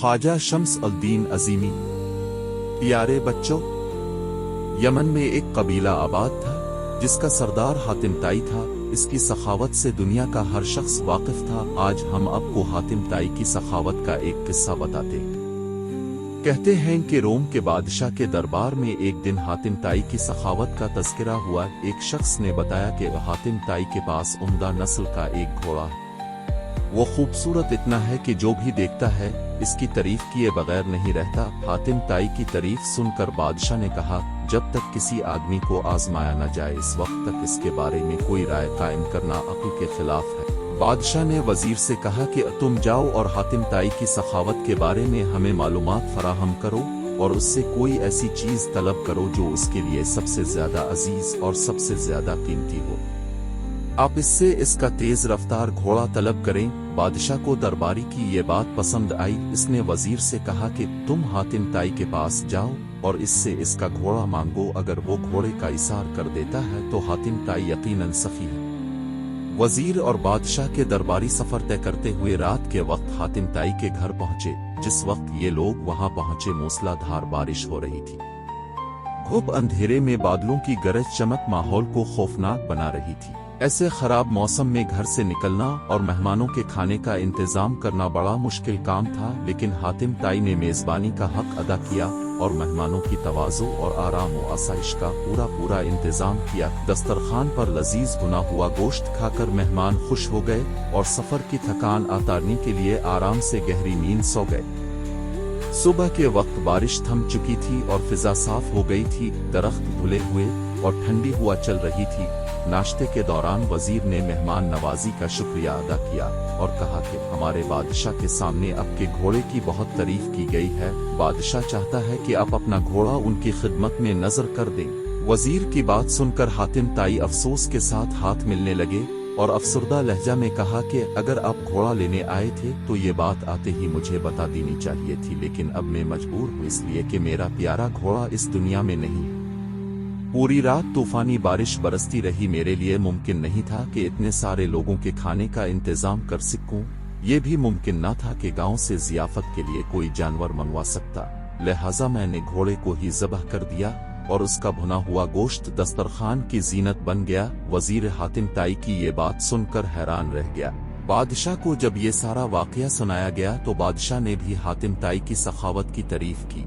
Khwaja Shams al-Din अजीमी। प्यारे बच्चों, Yemen में एक कबीला आबाद था जिसका सरदार हातिम ताई था। इसकी सखावत से दुनिया का हर शख्स वाकिफ था। आज हम आपको हातिम ताई की सखावत का एक किस्सा बताते हैं। कहते हैं कि रोम के बादशाह के दरबार में एक दिन हातिम ताई की सखावत का तज़किरा हुआ। एक शख्स ने बताया कि हातिम ताई के पास उम्दा नस्ल का एक घोड़ा है। वो खूबसूरत इतना है कि जो भी देखता है इसकी तारीफ किए बगैर नहीं रहता। हातिम ताई की तारीफ सुनकर बादशाह ने कहा, जब तक किसी आदमी को आजमाया न जाए इस वक्त तक इसके बारे में कोई राय कायम करना अक्ल के खिलाफ है। बादशाह ने वजीर से कहा कि तुम जाओ और हातिम ताई की सखावत के बारे में हमें मालूमात फराहम करो और उससे कोई ऐसी चीज तलब करो जो उसके लिए सबसे ज्यादा अजीज और सबसे ज्यादा कीमती हो। आप इससे इसका तेज रफ्तार घोड़ा तलब करें। बादशाह को दरबारी की ये बात पसंद आई। इसने वजीर से कहा कि तुम हातिम ताई के पास जाओ और इससे इसका घोड़ा मांगो। अगर वो घोड़े का इशार कर देता है तो हातिम ताई यकीनन सखी है। वजीर और बादशाह के दरबारी सफर तय करते हुए रात के वक्त हातिम ताई के घर पहुंचे। जिस वक्त ये लोग वहां पहुंचे मूसलाधार बारिश हो रही थी। घुप अंधेरे में बादलों की गरज चमक माहौल को खौफनाक बना रही थी। ऐसे खराब मौसम में घर से निकलना और मेहमानों के खाने का इंतजाम करना बड़ा मुश्किल काम था। लेकिन हातिम ताई ने मेजबानी का हक अदा किया और मेहमानों की तवाज़ु और आराम व आसाइश का पूरा इंतजाम किया। दस्तरखान पर लजीज भुना हुआ गोश्त खाकर मेहमान खुश हो गए और सफर की थकान उतारने के लिए आराम से गहरी नींद सो गए। सुबह के वक्त बारिश थम चुकी थी और फिजा साफ हो गई थी। दरख्त धुले हुए और ठंडी हवा चल रही थी। नाश्ते के दौरान वजीर ने मेहमान नवाजी का शुक्रिया अदा किया और कहा कि हमारे बादशाह के सामने आपके घोड़े की बहुत तारीफ की गई है। बादशाह चाहता है कि आप अपना घोड़ा उनकी खिदमत में नजर कर दें। वजीर की बात सुनकर हातिम ताई अफसोस के साथ हाथ मिलने लगे और अफसरदा लहजा में कहा कि अगर आप घोड़ा लेने आए थे तो ये बात आते ही मुझे बता देनी चाहिए थी। लेकिन अब मैं मजबूर हूँ इसलिए कि मेरा प्यारा घोड़ा इस दुनिया में नहीं है। पूरी रात तूफानी बारिश बरसती रही। मेरे लिए मुमकिन नहीं था कि इतने सारे लोगों के खाने का इंतजाम कर सकूं। ये भी मुमकिन न था कि गांव से जियाफत के लिए कोई जानवर मंगवा सकता। लिहाजा मैंने घोड़े को ही ज़बह कर दिया और उसका भुना हुआ गोश्त दस्तरखान की जीनत बन गया। वजीर हातिम ताई की ये बात सुनकर हैरान रह गया। बादशाह को जब ये सारा वाकया सुनाया गया तो बादशाह ने भी हातिम ताई की सखावत की तारीफ की।